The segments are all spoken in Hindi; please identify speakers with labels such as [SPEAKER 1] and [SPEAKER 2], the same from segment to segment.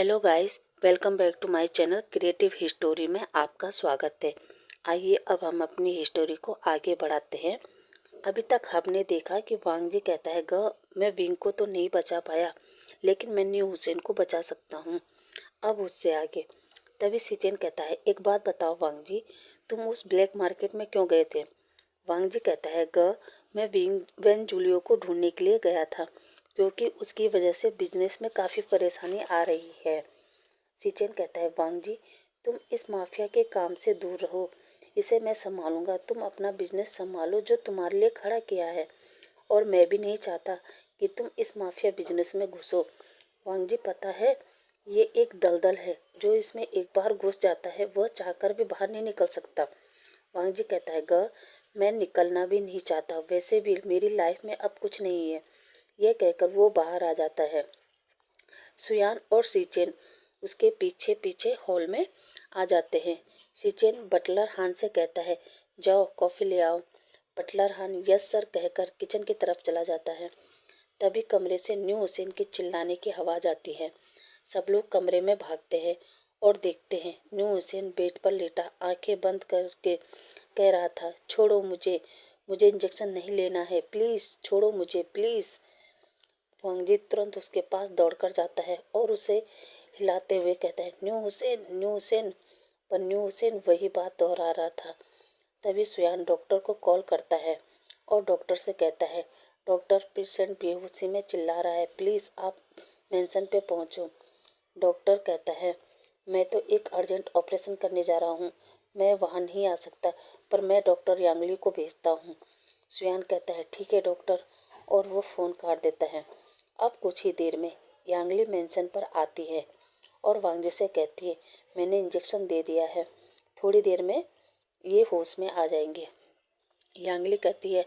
[SPEAKER 1] Hello guys, welcome back to my channel creative history में आपका स्वागत है। आइए अब हम अपनी हिस्टोरी को आगे बढ़ाते हैं। अभी तक हमने देखा कि वांग जी कहता है मैं विंग को तो नहीं बचा पाया, लेकिन मैं न्यू हुसैन को बचा सकता हूँ। अब उससे आगे तभी सिचेन कहता है, एक बात बताओ वांग जी, तुम उस ब्लैक मार्केट में क्यों गए थे? वांग जी कहता है, मैं वेन जूलियो को ढूंढने के लिए गया था, क्योंकि उसकी वजह से बिजनेस में काफ़ी परेशानी आ रही है। सिचेन कहता है, वांग जी तुम इस माफिया के काम से दूर रहो, इसे मैं संभालूंगा। तुम अपना बिजनेस संभालो जो तुम्हारे लिए खड़ा किया है, और मैं भी नहीं चाहता कि तुम इस माफिया बिजनेस में घुसो। वांग जी पता है, ये एक दलदल है, जो इसमें एक बार घुस जाता है वह चाहकर भी बाहर नहीं निकल सकता। वांग जी कहता है, मैं निकलना भी नहीं चाहता, वैसे भी मेरी लाइफ में अब कुछ नहीं है। यह कहकर वो बाहर आ जाता है। सुयान और सिचेन उसके पीछे पीछे हॉल में आ जाते हैं। सिचेन बटलर हान से कहता है, जाओ कॉफ़ी ले आओ। बटलर हान यस सर कहकर किचन की तरफ चला जाता है। तभी कमरे से न्यू हुसैन की चिल्लाने की आवाज़ आती है। सब लोग कमरे में भागते हैं और देखते हैं न्यू हुसैन बेड पर लेटा आंखें बंद करके कह रहा था, छोड़ो मुझे, मुझे इंजेक्शन नहीं लेना है, प्लीज़ छोड़ो मुझे प्लीज़। वांगजी तुरंत उसके पास दौड़कर जाता है और उसे हिलाते हुए कहता है, न्यू हुसैन, न्यू हुसैन। पर न्यू हुसैन वही बात दोहरा रहा था। तभी सुयान डॉक्टर को कॉल करता है और डॉक्टर से कहता है, डॉक्टर पेशेंट बेहोशी में चिल्ला रहा है, प्लीज़ आप मेंशन पे पहुंचो। डॉक्टर कहता है, मैं तो एक अर्जेंट ऑपरेशन करने जा रहा हूँ, मैं वहाँ नहीं आ सकता, पर मैं डॉक्टर यांगली को भेजता हूँ। सुयान कहता है, ठीक है डॉक्टर, और वो फ़ोन काट देता है। अब कुछ ही देर में यांगली मेंशन पर आती है और वांगजी से कहती है, मैंने इंजेक्शन दे दिया है, थोड़ी देर में ये होश में आ जाएंगे। यांगली कहती है,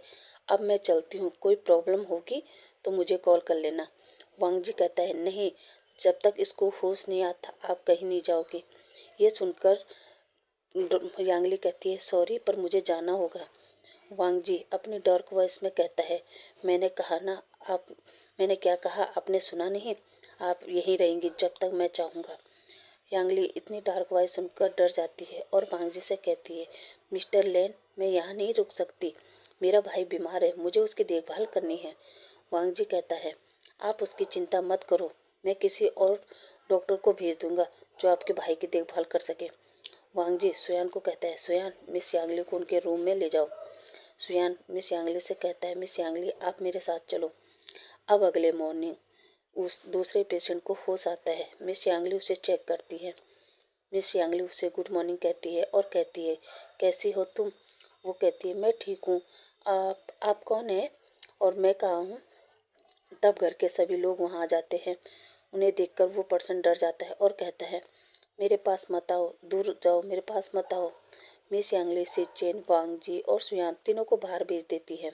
[SPEAKER 1] अब मैं चलती हूँ, कोई प्रॉब्लम होगी तो मुझे कॉल कर लेना। वांगजी कहता है, नहीं, जब तक इसको होश नहीं आता आप कहीं नहीं जाओगे। ये सुनकर यांगली कहती है, सॉरी पर मुझे जाना होगा। वांगजी अपनी डार्क वॉइस में कहता है, मैंने कहा ना, आप मैंने क्या कहा आपने सुना नहीं? आप यहीं रहेंगी जब तक मैं चाहूँगा। यांगली इतनी डार्क वॉइस सुनकर डर जाती है और वांगजी से कहती है, मिस्टर लेन, मैं यहाँ नहीं रुक सकती, मेरा भाई बीमार है, मुझे उसकी देखभाल करनी है। वांगजी कहता है, आप उसकी चिंता मत करो, मैं किसी और डॉक्टर को भेज दूंगा जो आपके भाई की देखभाल कर सके। वांगजी सुयान को कहता है, सुयान मिस यांगली को उनके रूम में ले जाओ। सुयान मिस यांगली से कहता है, मिस यांगली आप मेरे साथ चलो। अब अगले मॉर्निंग उस दूसरे पेशेंट को होश आता है। मिस यांगली उसे चेक करती है। मिस यांगली उसे गुड मॉर्निंग कहती है और कहती है, कैसी हो तुम? वो कहती है, मैं ठीक हूँ, आप कौन है और मैं कहाँ हूँ? तब घर के सभी लोग वहाँ आ जाते हैं। उन्हें देखकर वो पर्सन डर जाता है और कहता है, मेरे पास मत आओ, दूर जाओ, मेरे पास मत आओ। मिस यांगली सिचेन, वांगजी और सुयान तीनों को बाहर भेज देती है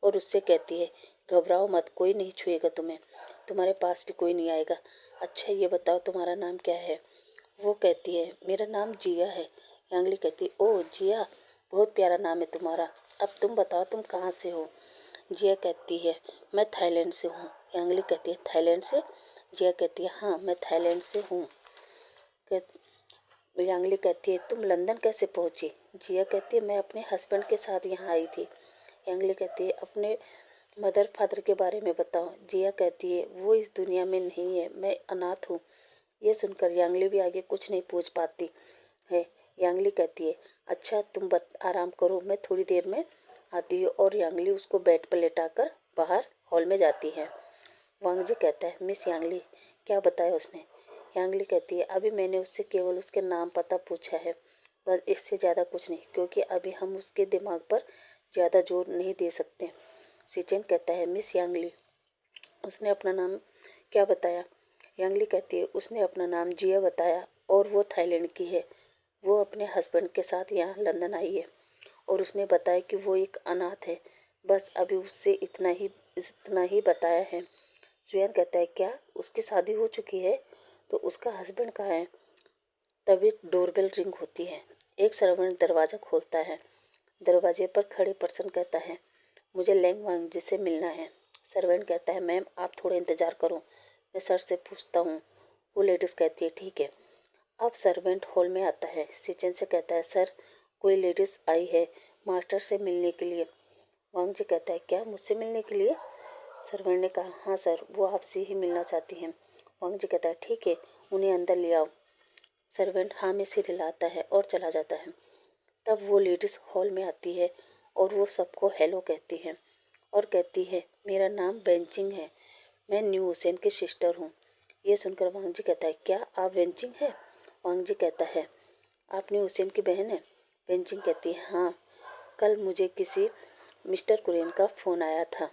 [SPEAKER 1] और उससे कहती है, घबराओ मत, कोई नहीं छुएगा तुम्हें, तुम्हारे पास भी कोई नहीं आएगा। अच्छा ये बताओ तुम्हारा नाम क्या है? वो कहती है, मेरा नाम जिया है। यांगली कहती है, ओह जिया, बहुत प्यारा नाम है तुम्हारा। अब तुम बताओ तुम कहाँ से हो? जिया कहती है, मैं थाईलैंड से हूँ। यांगली कहती है, थाईलैंड से? जिया कहती है, हाँ मैं थाईलैंड से हूँ। यांगली कहती है, तुम लंदन कैसे पहुँची? जिया कहती है, मैं अपने हस्बैंड के साथ यहाँ आई थी। यांगली कहती है, अपने मदर फादर के बारे में बताओ। जिया कहती है, वो इस दुनिया में नहीं है, मैं अनाथ हूँ। ये सुनकर यांगली भी आगे कुछ नहीं पूछ पाती है। यांगली कहती है, अच्छा तुम आराम करो, मैं थोड़ी देर में आती हूँ, और यांगली उसको बेड पर लेटाकर बाहर हॉल में जाती है। वांगजी कहता है, मिस यांगली क्या बताया उसने? यांगली कहती है, अभी मैंने उससे केवल उसके नाम पता पूछा है, बस इससे ज़्यादा कुछ नहीं, क्योंकि अभी हम उसके दिमाग पर ज़्यादा जोर नहीं दे सकते। सिचेन कहता है, मिस यांगली उसने अपना नाम क्या बताया? यांगली कहती है, उसने अपना नाम जिया बताया और वो थाईलैंड की है। वो अपने हस्बैंड के साथ यहाँ लंदन आई है और उसने बताया कि वो एक अनाथ है। बस अभी उससे इतना ही बताया है। सुयान कहता है, क्या उसकी शादी हो चुकी है? तो उसका हस्बैंड कहाँ है? तभी डोरबेल रिंग होती है। एक सर्वेंट दरवाज़ा खोलता है। दरवाजे पर खड़े पर्सन कहता है, मुझे लैंग वांगजी से मिलना है। सर्वेंट कहता है, मैम आप थोड़ा इंतज़ार करो, मैं सर से पूछता हूँ। वो लेडीज़ कहती है ठीक है। अब सर्वेंट हॉल में आता है। सिचन से कहता है सर कोई लेडीज़ आई है मास्टर से मिलने के लिए। वांग जी कहता है क्या मुझसे मिलने के लिए? सर्वेंट ने कहा हाँ सर वो आपसे ही मिलना चाहती हैं। वांग जी कहता है ठीक है उन्हें अंदर ले आओ। सर्वेंट हाँ में सिर हिलाता है और चला जाता है। तब वो लेडीज़ हॉल में आती है और वो सबको हेलो कहती है और कहती है मेरा नाम बेंचिंग है, मैं न्यू हुसैन की सिस्टर हूँ। ये सुनकर वांग जी कहता है क्या आप बेंचिंग है? वांग जी कहता है आप न्यू हुसैन की बहन है? बेंचिंग कहती है हाँ, कल मुझे किसी मिस्टर कुरेन का फ़ोन आया था।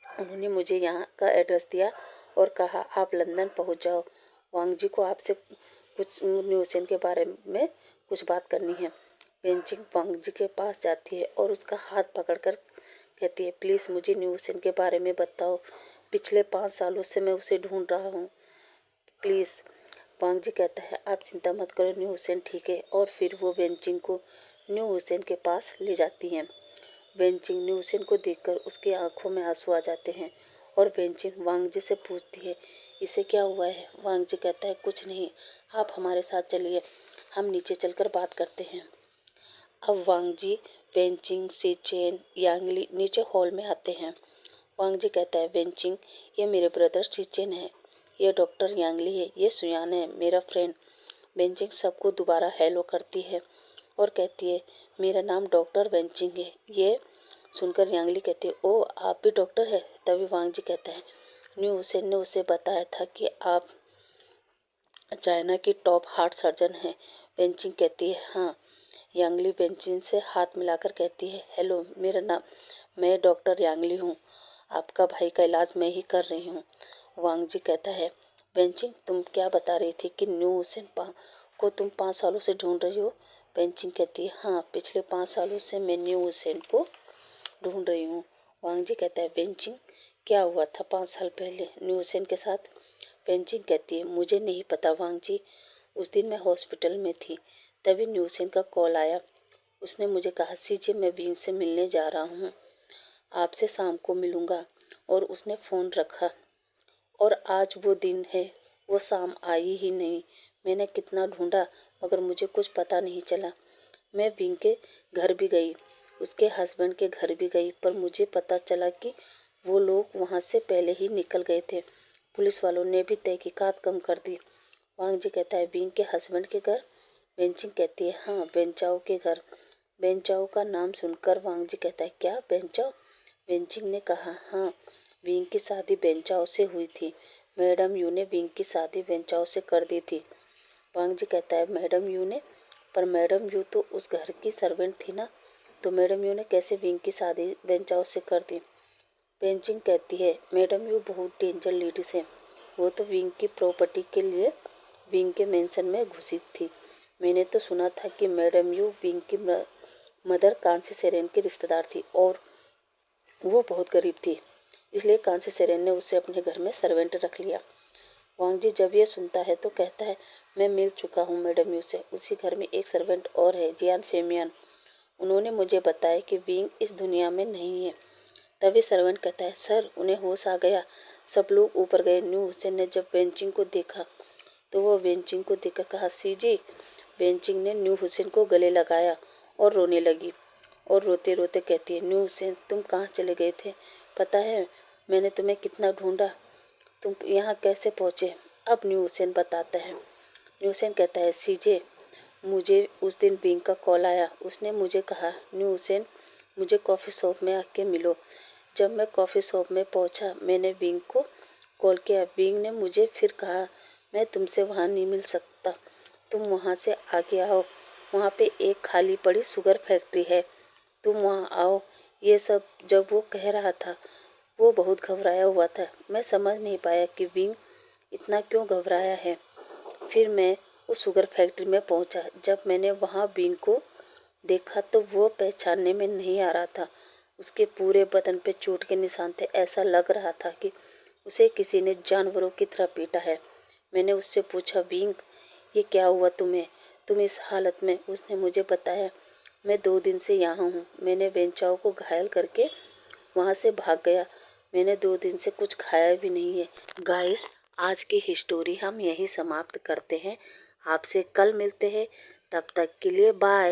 [SPEAKER 1] उन्होंने मुझे यहाँ का एड्रेस दिया और कहा आप लंदन पहुँच जाओ, वांग जी को आपसे कुछ न्यू हुसैन के बारे में कुछ बात करनी है। बेंचिंग वांग जी के पास जाती है और उसका हाथ पकड़कर कहती है प्लीज़ मुझे न्यू हुसैन के बारे में बताओ, पिछले 5 सालों से मैं उसे ढूंढ रहा हूँ, प्लीज़। वांग जी कहता है आप चिंता मत करो न्यू हुसैन ठीक है। और फिर वो बेंचिंग को न्यू हुसैन के पास ले जाती हैं। बेंचिंग न्यू हुसैन को देखकर उसकी आंखों में आंसू आ जाते हैं और बेंचिंग वांग जी से पूछती है इसे क्या हुआ है? वांग जी कहता है कुछ नहीं, आप हमारे साथ चलिए, हम नीचे चलकर बात करते हैं। अब वांग जी बेंचिंग सीचेन यांगली नीचे हॉल में आते हैं। वांग जी कहता है बेंचिंग ये मेरे ब्रदर सीचेन है, ये डॉक्टर यांगली है, ये सुयान है मेरा फ्रेंड। बेंचिंग सबको दोबारा हेलो करती है और कहती है मेरा नाम डॉक्टर बेंचिंग है। ये सुनकर यांगली कहती है ओ आप भी डॉक्टर है? तभी वांग जी कहता है न्यू हुसैन ने उसे बताया था कि आप चाइना की टॉप हार्ट सर्जन हैं। बेंचिंग कहती है हाँ। यांगली बेंचिंग से हाथ मिलाकर कहती है हेलो मेरा नाम मैं डॉक्टर यांगली हूँ, आपका भाई का इलाज मैं ही कर रही हूँ। वांग जी कहता है बेंचिंग तुम क्या बता रही थी कि न्यू हुसैन को तुम 5 सालों से ढूंढ रही हो? बेंचिंग कहती है हाँ, पिछले 5 सालों से मैं न्यू हुसैन को ढूंढ रही हूँ। वांग जी कहता है बेंचिंग क्या हुआ था 5 साल पहले न्यू हुसैन के साथ? बेंचिंग कहती है मुझे नहीं पता वांग जी, उस दिन मैं हॉस्पिटल में थी, तभी न्यू हुसैन का कॉल आया। उसने मुझे कहा सीजे मैं विंग से मिलने जा रहा हूँ, आपसे शाम को मिलूँगा, और उसने फ़ोन रखा। और आज वो दिन है, वो शाम आई ही नहीं। मैंने कितना ढूंढा मगर मुझे कुछ पता नहीं चला। मैं विंग के घर भी गई, उसके हस्बैंड के घर भी गई, पर मुझे पता चला कि वो लोग वहाँ से पहले ही निकल गए थे। पुलिस वालों ने भी तहकीकात कम कर दी। वांग जी कहता है विंग के हस्बैंड के घर? बेंचिंग कहती है हाँ, बेंचाओ के घर। बेंचाओ का नाम सुनकर वांग जी कहता है क्या बेंचाओ? बेंचिंग ने कहा हाँ, विंग की शादी बेंचाओ से हुई थी। मैडम यू ने विंग की शादी बेंचाओ से कर दी थी। वांग जी कहता है मैडम यू ने? पर मैडम यू तो उस घर की सर्वेंट थी ना, तो मैडम यू ने कैसे विंग की शादी बेंचाओ से कर दी? बेंचिंग कहती है मैडम यू बहुत डेंजर लेडीज है, वो तो विंग की प्रॉपर्टी के लिए विंग के मेंशन में घुसी थी। मैंने तो सुना था कि मैडम यू विंग की मदर कांसी सेरेन की रिश्तेदार थी और वो बहुत गरीब थी, इसलिए कांसी सेरेन ने उसे अपने घर में सर्वेंट रख लिया। वांग जी जब ये सुनता है तो कहता है मैं मिल चुका हूँ मैडम यू से, उसी घर में एक सर्वेंट और है जियान फेमियन, उन्होंने मुझे बताया कि विंग इस दुनिया में नहीं है। तभी सर्वेंट कहता है सर उन्हें होश आ गया, सब लोग ऊपर गए। न्यू हुसैन ने जब बेंचिंग को देखा तो वो बेंचिंग को देखकर कहा सीजी। बेंचिंग ने न्यू हुसैन को गले लगाया और रोने लगी और रोते रोते कहती है न्यू हुसैन तुम कहाँ चले गए थे? पता है मैंने तुम्हें कितना ढूंढा, तुम यहाँ कैसे पहुँचे? अब न्यू हुसैन बताता है। न्यू हुसैन कहता है सीजे मुझे उस दिन विंग का कॉल आया, उसने मुझे कहा न्यू हुसैन मुझे कॉफ़ी शॉप में आके मिलो। जब मैं कॉफ़ी शॉप में पहुंचा मैंने विंग को कॉल किया। विंग ने मुझे फिर कहा मैं तुमसे वहाँ नहीं मिल सकता, तुम वहाँ से आगे आओ, वहाँ पे एक खाली पड़ी शुगर फैक्ट्री है, तुम वहाँ आओ। ये सब जब वो कह रहा था वो बहुत घबराया हुआ था। मैं समझ नहीं पाया कि विंग इतना क्यों घबराया है। फिर मैं उस शुगर फैक्ट्री में पहुंचा। जब मैंने वहाँ विंग को देखा तो वो पहचानने में नहीं आ रहा था। उसके पूरे बदन पे चोट के निशान थे, ऐसा लग रहा था कि उसे किसी ने जानवरों की तरह पीटा है। मैंने उससे पूछा विंग ये क्या हुआ तुम्हें, तुम इस हालत में? उसने मुझे बताया मैं 2 दिन से यहाँ हूँ, मैंने बेंचाओ को घायल करके वहाँ से भाग गया, मैंने 2 दिन से कुछ खाया भी नहीं है। गाइस आज की हिस्टोरी हम यहीं समाप्त करते हैं। आपसे कल मिलते हैं, तब तक के लिए बाय।